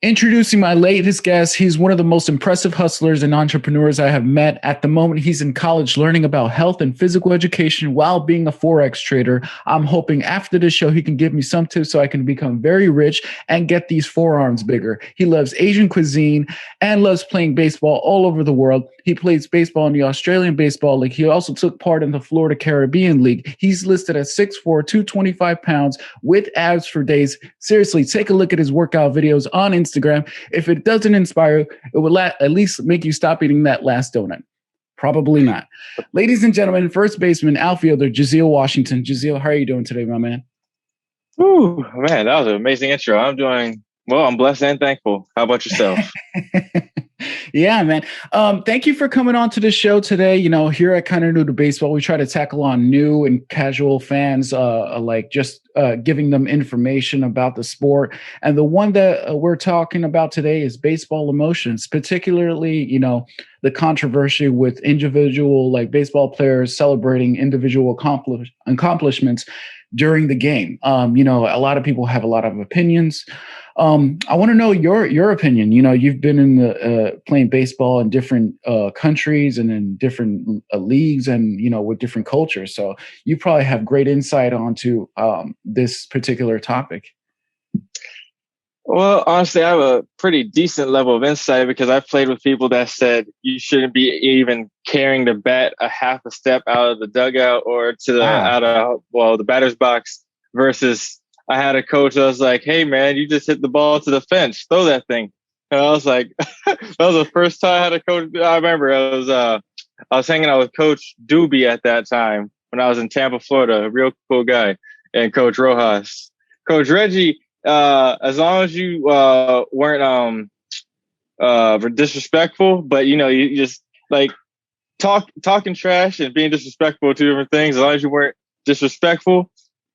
Introducing my latest guest, he's one of the most impressive hustlers and entrepreneurs I have met. At the moment, he's in college learning about health and physical education while being a Forex trader. I'm hoping after this show, he can give me some tips so I can become very rich and get these forearms bigger. He loves Asian cuisine and loves playing baseball all over the world. He plays baseball in the Australian Baseball League. He also took part in the Florida Caribbean League. He's listed at 6'4", 225 pounds with abs for days. Seriously, take a look at his workout videos on Instagram. If it doesn't inspire you, it will at least make you stop eating that last donut. Probably not. Ladies and gentlemen, first baseman, outfielder, Jazeel Washington. Jazeel, how are you doing today, my man? Ooh, man, that was an amazing intro. I'm doing well. I'm blessed and thankful. How about yourself? Yeah, man. Thank you for coming on to the show today. You know, here at Kinda New to Baseball, we try to tackle on new and casual fans, giving them information about the sport. And the one that we're talking about today is baseball emotions, particularly, you know, the controversy with individual baseball players celebrating individual accomplishments during the game. You know, a lot of people have a lot of opinions. I want to know your opinion. You know, you've been in the playing baseball in different countries and in different leagues, and you know, with different cultures. So you probably have great insight onto this particular topic. Well, honestly, I have a pretty decent level of insight because I've played with people that said you shouldn't be even carrying the bat a half a step out of the dugout or to the the batter's box. Versus, I had a coach that was like, "Hey, man, you just hit the ball to the fence. Throw that thing." And I was like, "That was the first time I had a coach." I remember I was hanging out with Coach Doobie at that time when I was in Tampa, Florida. A real cool guy, and Coach Rojas, Coach Reggie. As long as you weren't disrespectful, but you know, you just like talking trash and being disrespectful to different things. As long as you weren't disrespectful,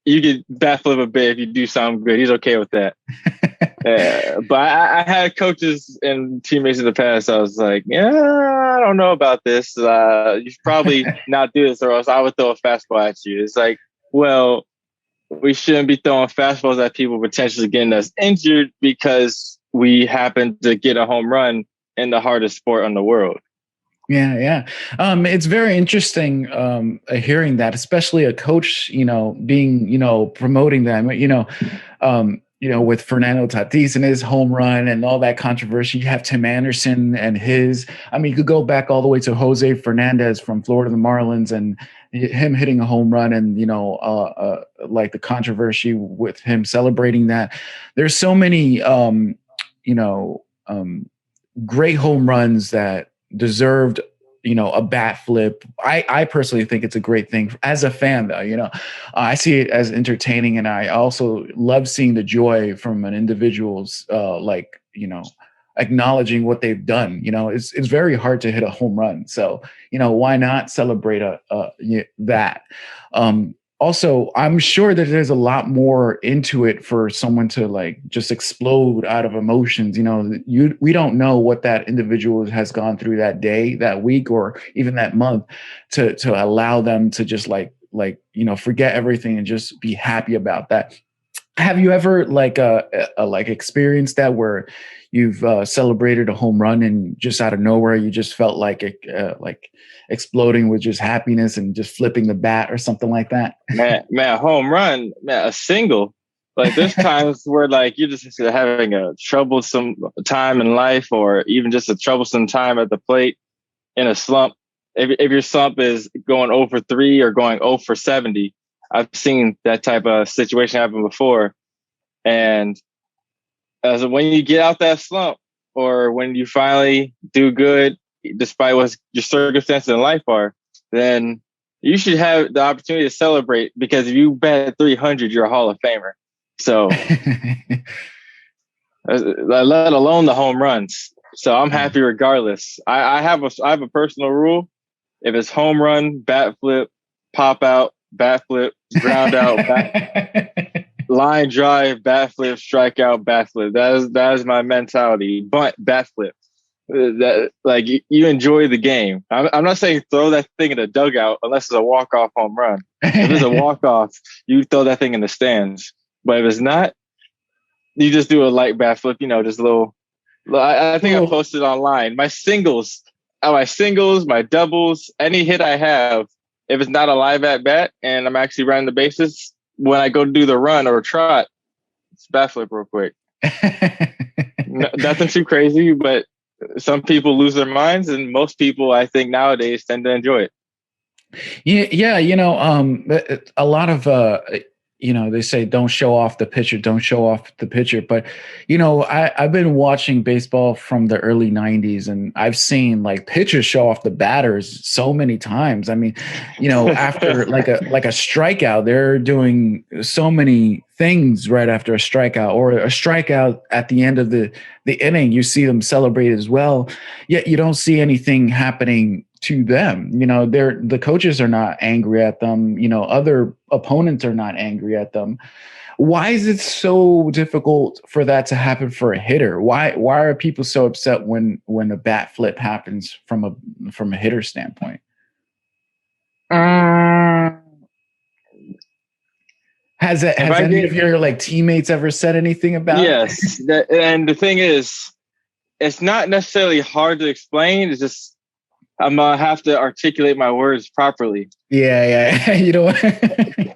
you could bat flip a bit if you do something good. He's okay with that. But I had coaches and teammates in the past. I was like, yeah, I don't know about this. You should probably not do this, or else I would throw a fastball at you. It's like, well, we shouldn't be throwing fastballs at people potentially getting us injured because we happen to get a home run in the hardest sport in the world. Yeah. It's very interesting hearing that, especially a coach, you know, being, you know, promoting them, you know, with Fernando Tatis and his home run and all that controversy. You have Tim Anderson and you could go back all the way to Jose Fernandez from Florida, the Marlins, and him hitting a home run, and, you know, the controversy with him celebrating that. There's so many, great home runs that deserved, you know, a bat flip. I personally think it's a great thing as a fan, though. You know, I see it as entertaining, and I also love seeing the joy from an individual's, acknowledging what they've done. You know, it's very hard to hit a home run, so you know, why not celebrate that? Also, I'm sure that there's a lot more into it for someone to just explode out of emotions. You know, we don't know what that individual has gone through that day, that week, or even that month to allow them to just forget everything and just be happy about that. Have you ever experienced that where you've celebrated a home run and just out of nowhere you just felt like exploding with just happiness and just flipping the bat or something like that? Man, home run, man, a single. Like there's times where you're just having a troublesome time in life, or even just a troublesome time at the plate in a slump. If your slump is going 0 for 3 or going 0 for 70. I've seen that type of situation happen before. And when you get out that slump, or when you finally do good, despite what your circumstances in life are, then you should have the opportunity to celebrate, because if you bat 300, you're a Hall of Famer. So let alone the home runs. So I'm happy regardless. I have a personal rule. If it's home run, bat flip, pop out, bat flip, ground out, line drive, bat flip, strike out, bat flip. That is my mentality. But bat flip. You enjoy the game. I'm not saying throw that thing in the dugout unless it's a walk-off home run. If it's a walk-off, you throw that thing in the stands. But if it's not, you just do a light bat flip, you know, just a little I think I posted online. My singles, my doubles, any hit I have, if it's not a live at bat and I'm actually running the bases, when I go do the run or trot, it's bat flip real quick. Nothing too crazy, but some people lose their minds, and most people, I think, nowadays tend to enjoy it. Yeah, a lot of they say don't show off the pitcher, but I've been watching baseball from the early 90s, and I've seen like pitchers show off the batters so many times. I mean, after like a strikeout, they're doing so many things right after a strikeout, or a strikeout at the end of the inning. You see them celebrate as well, yet you don't see anything happening to them. The coaches are not angry at them. Other opponents are not angry at them. Why is it so difficult for that to happen for a hitter? Why are people so upset when a bat flip happens from a hitter standpoint? Has any of your like teammates ever said anything about it? Yes. And the thing is, it's not necessarily hard to explain. It's just, I'm going to have to articulate my words properly. Yeah.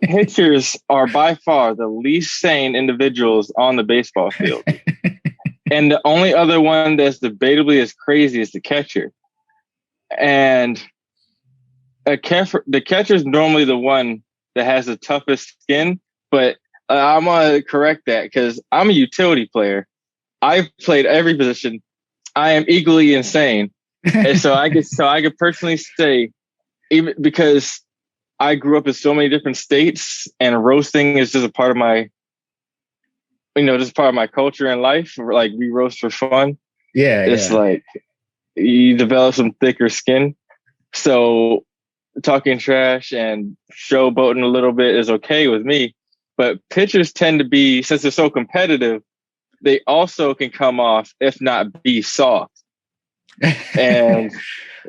Pitchers are by far the least sane individuals on the baseball field. And the only other one that's debatably as crazy is the catcher. And the catcher is normally the one that has the toughest skin. But I'm going to correct that because I'm a utility player. I've played every position. I am equally insane. And so I could personally say, even because I grew up in so many different states, and roasting is just a part of my, just part of my culture and life. Like, we roast for fun. Yeah. It's like you develop some thicker skin. So talking trash and showboating a little bit is okay with me. But pitchers tend to be, since they're so competitive, they also can come off, if not be soft. And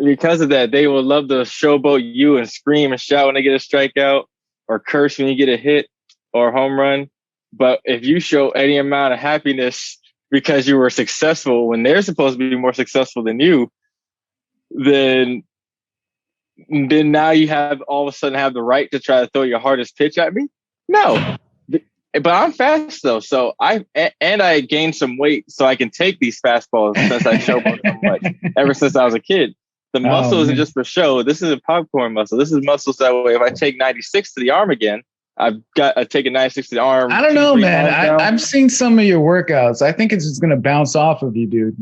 because of that, they will love to showboat you and scream and shout when they get a strikeout, or curse when you get a hit or a home run. But if you show any amount of happiness because you were successful when they're supposed to be more successful than you, then now you have all of a sudden have the right to try to throw your hardest pitch at me. No. But I'm fast though, so I gained some weight so I can take these fastballs since I showboat so much ever since I was a kid. The muscle isn't just for show. This isn't popcorn muscle. This is muscle that way. If I take 96 to the arm again, I take a 96 to the arm. I don't know, man. I've seen some of your workouts. I think it's just gonna bounce off of you, dude.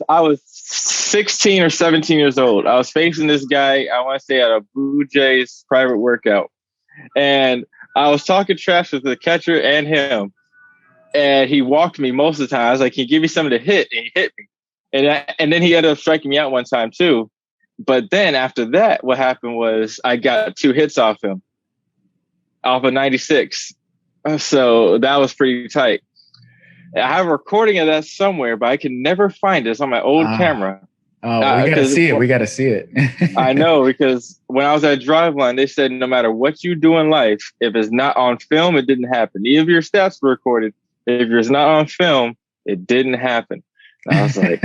I was 16 or 17 years old. I was facing this guy, I want to say at a Blue Jays private workout, and I was talking trash with the catcher and him, and he walked me most of the time. I was like, "Can you give me something to hit?" And he hit me, and then he ended up striking me out one time too. But then after that, what happened was I got 2 hits off him, off of 96. So that was pretty tight. I have a recording of that somewhere, but I can never find it. It's on my old camera. Oh, we gotta see it. We gotta see it. I know, because when I was at Driveline, they said no matter what you do in life, if it's not on film, it didn't happen. Even if your stats were recorded, if it's not on film, it didn't happen. And I was like,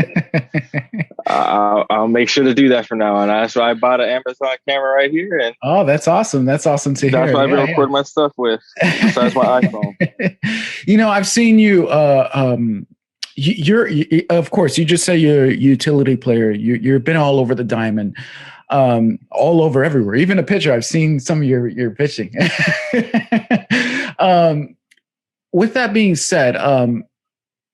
I'll make sure to do that from now on. That's why I bought an Amazon camera right here. And oh, that's awesome. That's awesome to hear. That's what I've been recording my stuff with. Besides my iPhone. I've seen you. You're of course, you just say you're a utility player. You've been all over the diamond, all over everywhere. Even a pitcher. I've seen some of your pitching. With that being said,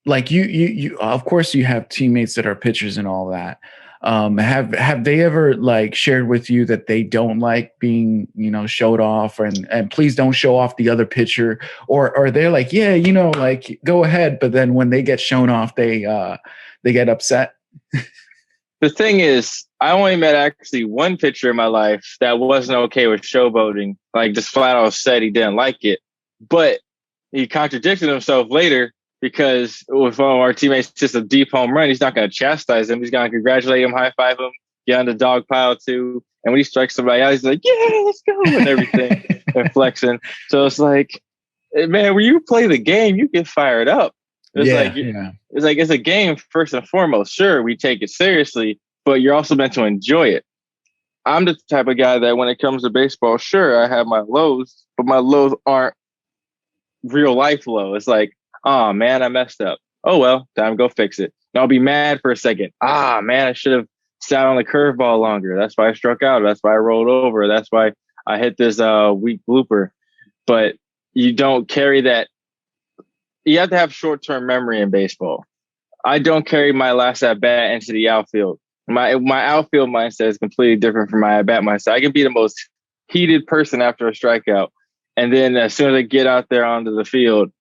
like you of course you have teammates that are pitchers and all that. Have they ever like shared with you that they don't like being, showed off, and please don't show off the other pitcher, or they're like, yeah, like go ahead, but then when they get shown off, they get upset? The thing is, I only met actually one pitcher in my life that wasn't okay with showboating, like just flat out said he didn't like it, but he contradicted himself later. Because with one of our teammates, just a deep home run, he's not going to chastise him. He's going to congratulate him, high five him, get on the dog pile too. And when he strikes somebody out, he's like, yeah, let's go, and everything, and flexing. So it's like, man, when you play the game, you get fired up. It's Yeah, like yeah. it's a game first and foremost. Sure, we take it seriously, but you're also meant to enjoy it. I'm the type of guy that when it comes to baseball, sure, I have my lows, but my lows aren't real life low. It's like, oh man, I messed up. Oh well, time to go fix it. And I'll be mad for a second. Ah man, I should have sat on the curveball longer. That's why I struck out. That's why I rolled over. That's why I hit this weak blooper. But you don't carry that. You have to have short term memory in baseball. I don't carry my last at bat into the outfield. My outfield mindset is completely different from my at bat mindset. I can be the most heated person after a strikeout, and then as soon as I get out there onto the field,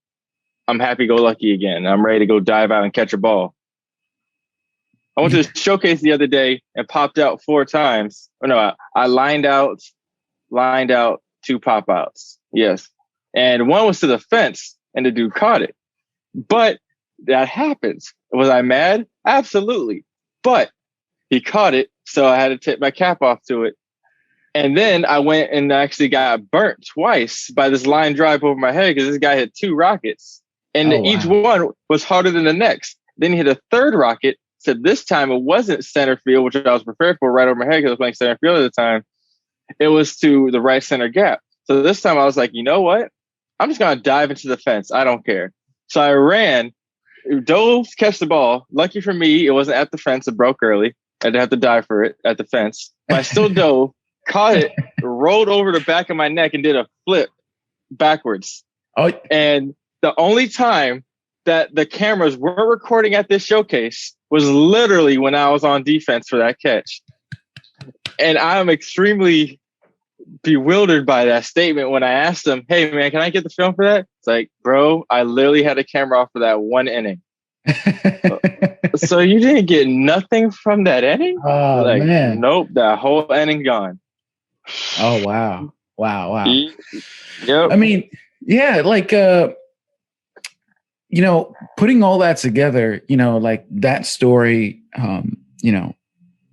I'm happy go lucky again. I'm ready to go dive out and catch a ball. I went to the showcase the other day and popped out 4 times. Oh no, I lined out, 2 pop outs. Yes, and one was to the fence, and the dude caught it. But that happens. Was I mad? Absolutely. But he caught it, so I had to take my cap off to it. And then I went and actually got burnt twice by this line drive over my head because this guy hit 2 rockets. And each one was harder than the next. Then he hit a 3rd rocket. So this time it wasn't center field, which I was prepared for right over my head because I was playing center field at the time. It was to the right center gap. So this time I was like, you know what? I'm just going to dive into the fence. I don't care. So I ran, dove, catch the ball. Lucky for me, it wasn't at the fence. It broke early. I didn't have to dive for it at the fence. But I still dove, caught it, rolled over the back of my neck, and did a flip backwards. Oh. And the only time that the cameras were recording at this showcase was literally when I was on defense for that catch. And I'm extremely bewildered by that statement when I asked him, hey, man, can I get the film for that? It's like, bro, I literally had a camera off for that 1 inning. So you didn't get nothing from that inning? Oh, like, man. Nope, that whole inning gone. Oh, wow. Yep. I mean, yeah, like, putting all that together, like that story,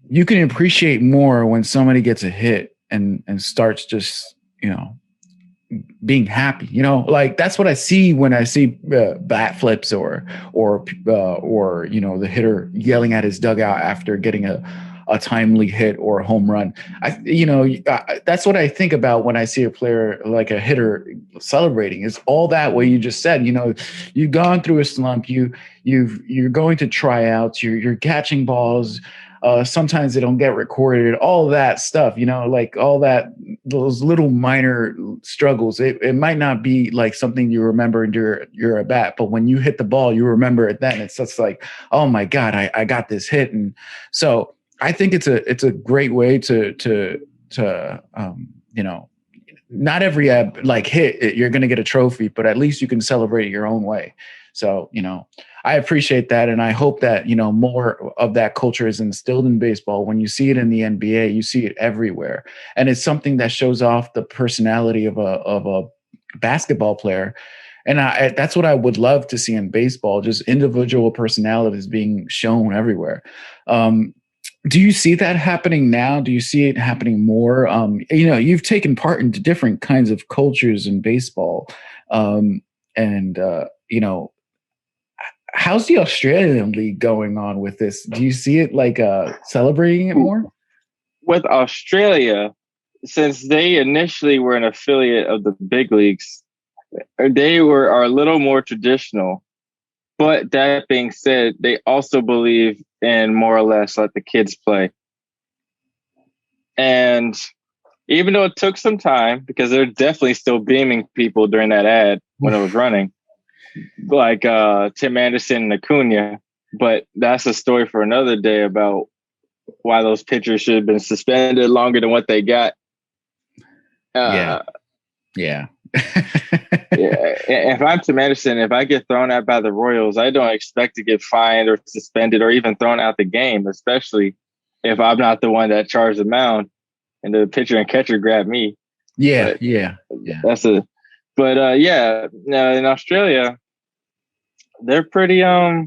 you can appreciate more when somebody gets a hit and starts just, being happy, like that's what I see when I see bat flips or the hitter yelling at his dugout after getting a timely hit or a home run. That's what I think about when I see a player like a hitter celebrating. Is all that what you just said. You've gone through a slump. You're going to tryouts. You're catching balls. Sometimes they don't get recorded, all that stuff, like all that, those little minor struggles. It might not be like something you remember in your at bat, but when you hit the ball, you remember it then. It's just like, oh my God, I got this hit. And so I think it's a great way to not every hit you're going to get a trophy, but at least you can celebrate it your own way. So, I appreciate that. And I hope that, more of that culture is instilled in baseball. When you see it in the NBA, you see it everywhere. And it's something that shows off the personality of a basketball player. And that's what I would love to see in baseball, just individual personalities being shown everywhere. Do you see that happening now? Do you see it happening more? You've taken part into different kinds of cultures in baseball. How's the Australian League going on with this? Do you see it like celebrating it more? With Australia, since they initially were an affiliate of the big leagues, they are a little more traditional. But that being said, they also believe in more or less let the kids play. And even though it took some time, because they're definitely still beaming people during that ad when it was running, like Tim Anderson and Acuna. But that's a story for another day about why those pitchers should have been suspended longer than what they got. Yeah. If I'm Tim Anderson, if I get thrown out by the Royals, I don't expect to get fined or suspended or even thrown out the game, especially if I'm not the one that charged the mound and the pitcher and catcher grab me. Yeah. But in Australia, they're pretty how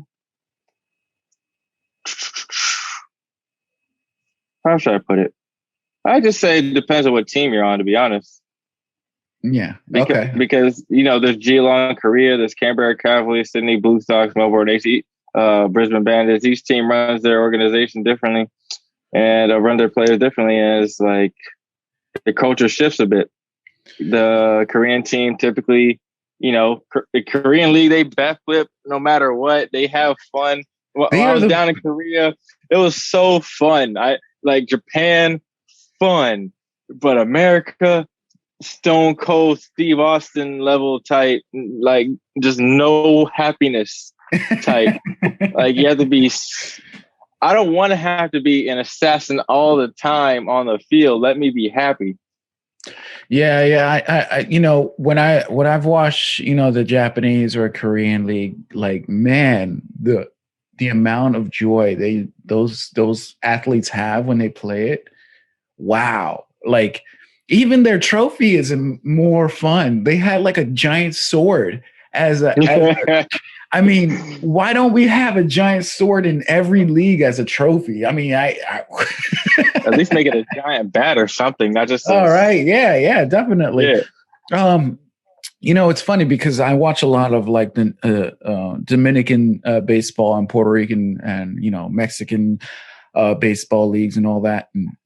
should I put it? I just say it depends on what team you're on, to be honest. Yeah. Because, Okay. because there's Geelong, Korea, there's Canberra Cavaliers, Sydney Blue Sox, Melbourne AC, Brisbane Bandits. Each team runs their organization differently and run their players differently. And it's like the culture shifts a bit. The Korean team typically, the Korean league, they bat flip no matter what. They have fun. When I was down in Korea, it was so fun. I like Japan, fun, but America, Stone Cold Steve Austin level type, like just no happiness type. Like you have to be. I don't want to have to be an assassin all the time on the field. Let me be happy. Yeah. I when I've watched, the Japanese or Korean league, like, man, the amount of joy those athletes have when they play it. Wow. Like, even their trophy is more fun. They had like a giant sword I mean, why don't we have a giant sword in every league as a trophy? I mean, at least make it a giant bat or something, not just. All right. Yeah, definitely. Yeah. It's funny because I watch a lot of like the Dominican baseball and Puerto Rican and, Mexican baseball leagues and all that. And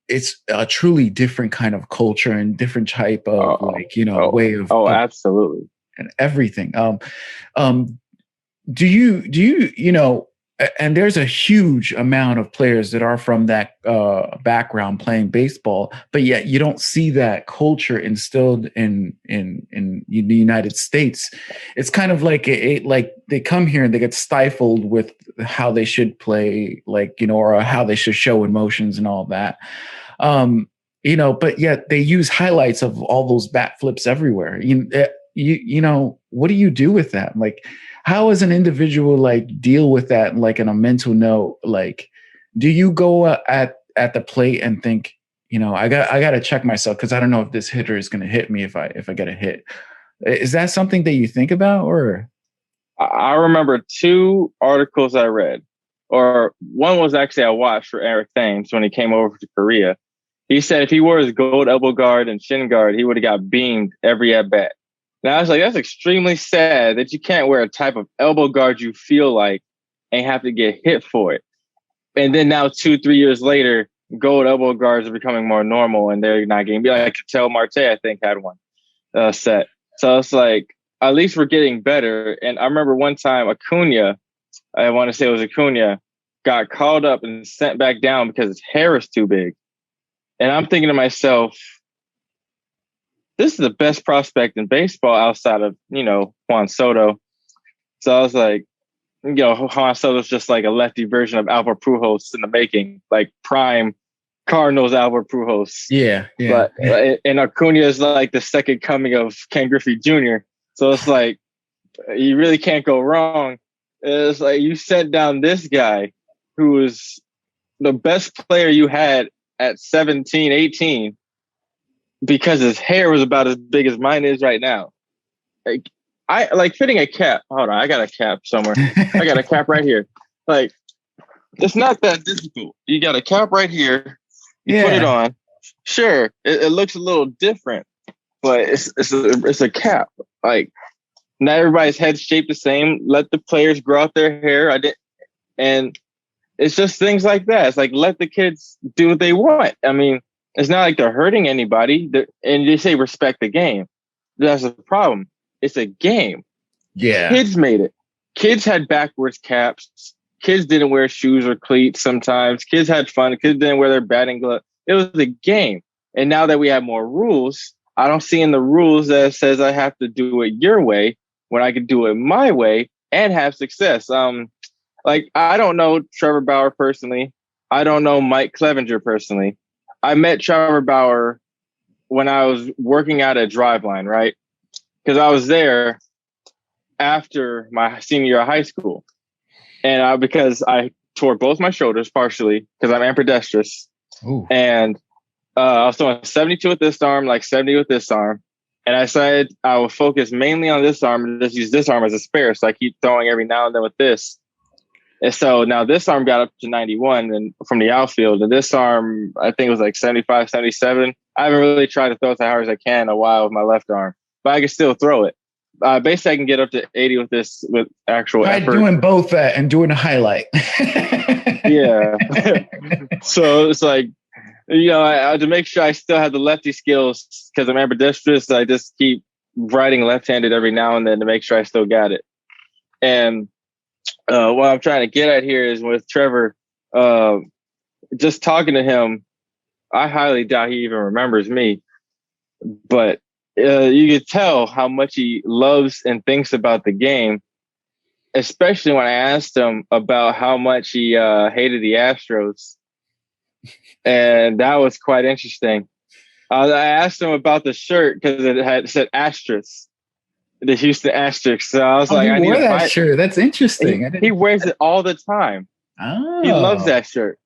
it's a truly different kind of culture and different type of way of. Oh, absolutely. And everything. Do you and there's a huge amount of players that are from that background playing baseball, but yet you don't see that culture instilled in the United States. It's kind of like like they come here and they get stifled with how they should play, or how they should show emotions and all that. But yet they use highlights of all those bat flips everywhere. What do you do with that? Like, how as an individual, deal with that, in a mental note? Like, do you go at the plate and think, I got to check myself because I don't know if this hitter is going to hit me if I get a hit. Is that something that you think about? Or I remember 2 articles I read, or one was actually I watched for Eric Thames when he came over to Korea. He said if he wore his gold elbow guard and shin guard, he would have got beamed every at bat. Now, I was like, that's extremely sad that you can't wear a type of elbow guard you feel like and have to get hit for it. And then now 2-3 years later, gold elbow guards are becoming more normal and they're not getting beat. Like Cattell Marte, I think, had one set. So it's like, at least we're getting better. And I remember one time Acuna, I want to say it was Acuna, got called up and sent back down because his hair is too big. And I'm thinking to myself, this is the best prospect in baseball outside of, Juan Soto. So I was like, Juan Soto's just like a lefty version of Albert Pujols in the making, like prime Cardinals Albert Pujols. Yeah. But and Acuna is like the second coming of Ken Griffey Jr. So it's like, you really can't go wrong. It's like you sent down this guy who was the best player you had at 17, 18. Because his hair was about as big as mine is right now. Like, I like fitting a cap. Hold on, I got a cap somewhere. I got a cap right here. Like, it's not that difficult. You got a cap right here. You put it on. Sure, it looks a little different, but it's a cap. Like, not everybody's head's shaped the same. Let the players grow out their hair. And it's just things like that. It's like, let the kids do what they want. I mean, it's not like they're hurting anybody. And they say respect the game. That's the problem. It's a game. Yeah. Kids made it. Kids had backwards caps. Kids didn't wear shoes or cleats sometimes. Kids had fun. Kids didn't wear their batting glove. It was a game. And now that we have more rules, I don't see in the rules that says I have to do it your way when I can do it my way and have success. I don't know Trevor Bauer personally. I don't know Mike Clevenger personally. I met Trevor Bauer when I was working out at Driveline, right? Because I was there after my senior year of high school. And because I tore both my shoulders partially because I'm ambidextrous. Ooh. And I was throwing 72 with this arm, like 70 with this arm. And I decided I would focus mainly on this arm and just use this arm as a spare. So I keep throwing every now and then with this. And so now this arm got up to 91 and from the outfield, and this arm, I think it was like 75, 77. I haven't really tried to throw it as hard as I can in a while with my left arm, but I can still throw it. Basically, I can get up to 80 with actual effort. Doing both that and doing a highlight. Yeah. So it's like, I to make sure I still have the lefty skills, because I'm ambidextrous. I just keep writing left-handed every now and then to make sure I still got it. And what I'm trying to get at here is with Trevor, just talking to him, I highly doubt he even remembers me, but you could tell how much he loves and thinks about the game, especially when I asked him about how much he hated the Astros. And that was quite interesting. I asked him about the shirt because it had said asterisk, the Houston Asterisk. So I was like, I need that shirt. That's interesting. He wears it all the time. Oh. He loves that shirt.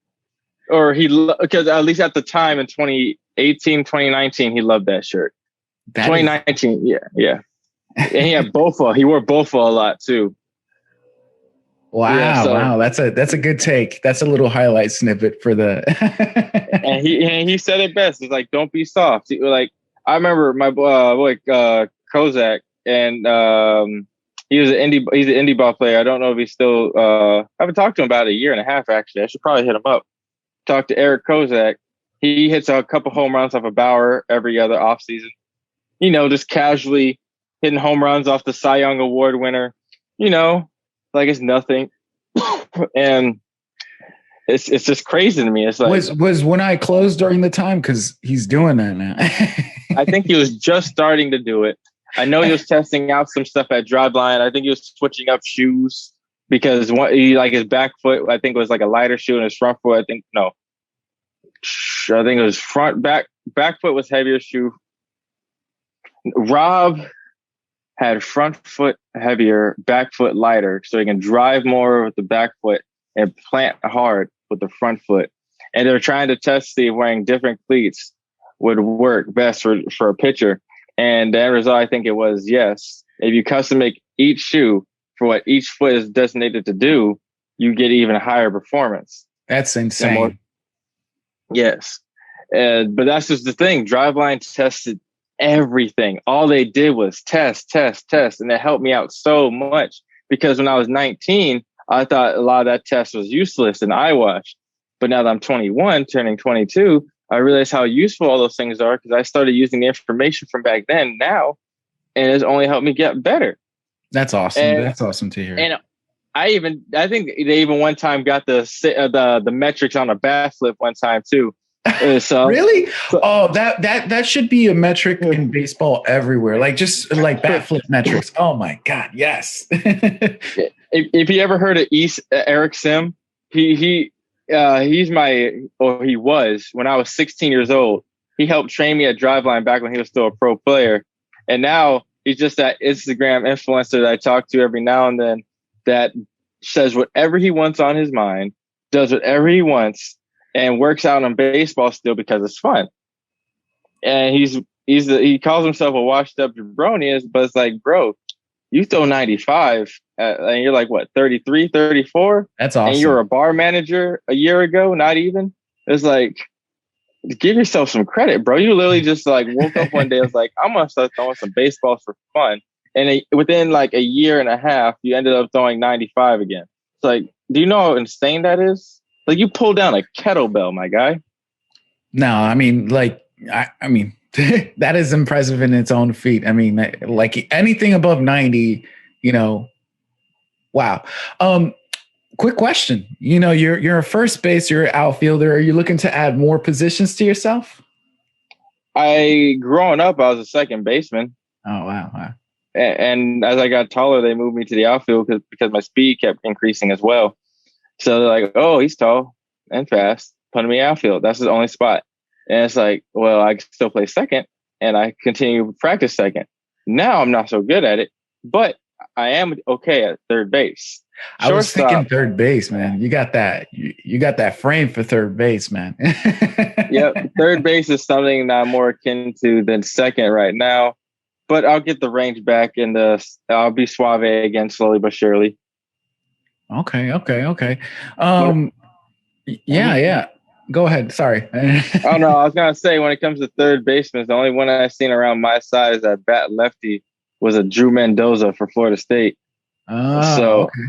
Or because at least at the time in 2018, 2019, he loved that shirt. 2019, yeah. And he had Bofa. He wore Bofa a lot too. Wow, yeah, wow, that's a good take. That's a little highlight snippet for the. and he said it best. It's like, don't be soft. Like, I remember my boy Kozak, and he's an indie ball player. I don't know if he's still. I haven't talked to him about a year and a half actually. I should probably hit him up. Talk to Eric Kozak. He hits a couple home runs off of Bauer every other offseason. Just casually hitting home runs off the Cy Young Award winner. Like it's nothing. And it's just crazy to me. It's like, was one eye closed during the time? Because he's doing that now. I think he was just starting to do it. I know he was testing out some stuff at Driveline. I think he was switching up shoes because his back foot, I think it was like a lighter shoe, and his front foot, I think it was back foot was heavier shoe. Rob had front foot heavier, back foot lighter, so he can drive more with the back foot and plant hard with the front foot. And they're trying to test see if wearing different cleats would work best for a pitcher. And the end result, I think it was yes. If you custom make each shoe for what each foot is designated to do, you get even higher performance. That's insane. Yes. But that's just the thing. Driveline tested everything. All they did was test. And it helped me out so much because when I was 19, I thought a lot of that test was useless and eyewash. But now that I'm 21, turning 22, I realize how useful all those things are because I started using the information from back then now, and it's only helped me get better. That's awesome. That's awesome to hear. And I think they even one time got the metrics on a bat flip one time too. So really? Oh, that should be a metric in baseball everywhere. Like just like bat flip metrics. Oh my God, yes. If you ever heard of Eric Sim, he was when I was 16 years old. He helped train me at Driveline back when he was still a pro player, and now he's just that Instagram influencer that I talk to every now and then that says whatever he wants on his mind, does whatever he wants, and works out on baseball still because it's fun. And he calls himself a washed up jabroni, but it's like, bro, you throw 95 and you're like, what, 33, 34? That's awesome. And you were a bar manager a year ago, not even. It's like, give yourself some credit, bro. You literally just like woke up one day, was like, I'm going to start throwing some baseballs for fun. And within like a year and a half, you ended up throwing 95 again. It's like, do you know how insane that is? Like you pulled down a kettlebell, my guy. No, I mean, like, I mean, that is impressive in its own feat. I mean, like anything above 90, wow. Quick question. You're a first base, you're an outfielder. Are you looking to add more positions to yourself? Growing up, I was a second baseman. Oh, wow. And as I got taller, they moved me to the outfield because my speed kept increasing as well. So they're like, oh, he's tall and fast. Put him in the outfield. That's his only spot. And it's like, well, I can still play second, and I continue to practice second. Now I'm not so good at it, but I am okay at third base. I was thinking third base, man. You got that. You got that frame for third base, man. Yep. Third base is something that I'm more akin to than second right now, but I'll get the range back and I'll be suave again slowly but surely. Okay. Yeah. Go ahead. Sorry. Oh no, I was gonna say when it comes to third baseman, the only one I've seen around my size that bat lefty was a Drew Mendoza for Florida State. Oh, So okay.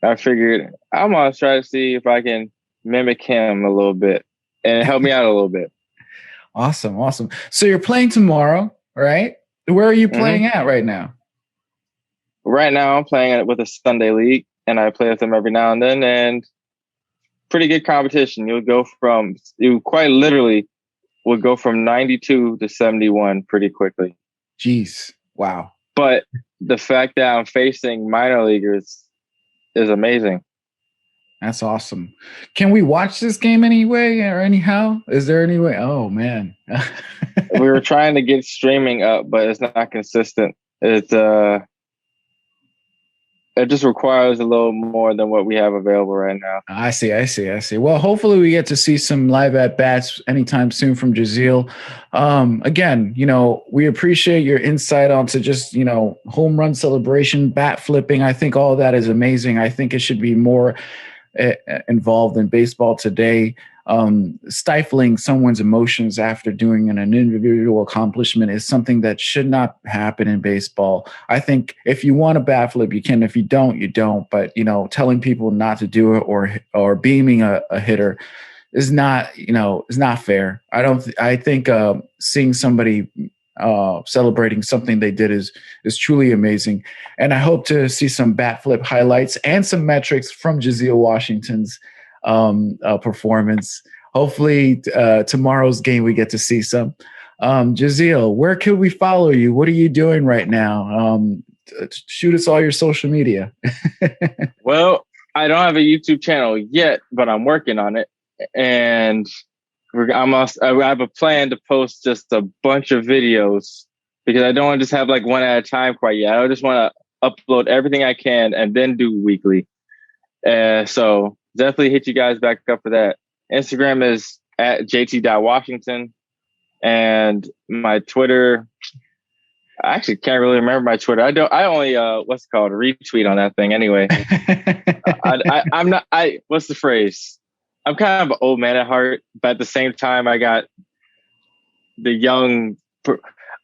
I figured I'm gonna try to see if I can mimic him a little bit and help me out a little bit. Awesome. Awesome. So you're playing tomorrow, right? Where are you Mm-hmm. playing at right now? Right now, I'm playing with a Sunday league, and I play with them every now and then. And pretty good competition. You quite literally would go from 92 to 71 pretty quickly. Jeez. Wow. But the fact that I'm facing minor leaguers is amazing. That's awesome. Can we watch this game anyway or anyhow? Is there any way? Oh man. We were trying to get streaming up, but it's not consistent. It just requires a little more than what we have available right now. I see. Well, hopefully we get to see some live at bats anytime soon from Jazeel. Again, we appreciate your insight onto just, home run celebration, bat flipping. I think all of that is amazing. I think it should be more involved in baseball today. Stifling someone's emotions after doing an individual accomplishment is something that should not happen in baseball. I think if you want a bat flip, you can. If you don't, you don't. But telling people not to do it or beaming a hitter is not fair. I think seeing somebody celebrating something they did is truly amazing. And I hope to see some bat flip highlights and some metrics from Jazeel Washington's performance. Hopefully tomorrow's game we get to see some. Jazeel, where could we follow you? What are you doing right now? Shoot us all your social media. Well, I don't have a YouTube channel yet, but I'm working on it. And I have a plan to post just a bunch of videos because I don't want to just have like one at a time quite yet. I just want to upload everything I can and then do weekly. So definitely hit you guys back up for that. Instagram is at jt.washington, and my Twitter, I actually can't really remember my Twitter. I only retweet on that thing anyway. What's the phrase? I'm kind of an old man at heart, but at the same time, I got the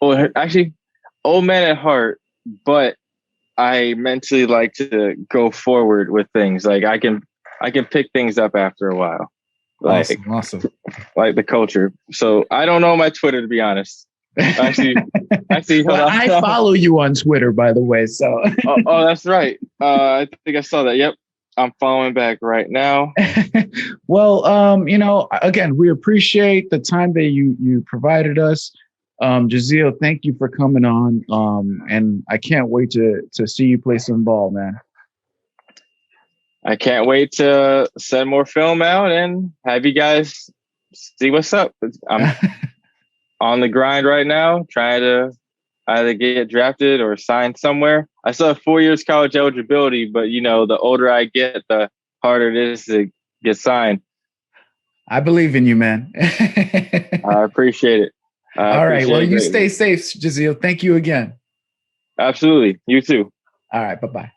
old man at heart, but I mentally like to go forward with things. Like I can pick things up after a while. Awesome. Like the culture. So I don't know my Twitter, to be honest. Actually, well, I follow you on Twitter, by the way. So oh, that's right. I think I saw that. Yep. I'm following back right now. Well, again, we appreciate the time that you provided us. Jazeel, thank you for coming on. And I can't wait to see you play some ball, man. I can't wait to send more film out and have you guys see what's up. I'm on the grind right now, trying to either get drafted or signed somewhere. I still have 4 years college eligibility, but the older I get, the harder it is to get signed. I believe in you, man. I appreciate it. All right. Well, you stay safe, Jazeel. Thank you again. Absolutely. You too. All right. Bye-bye.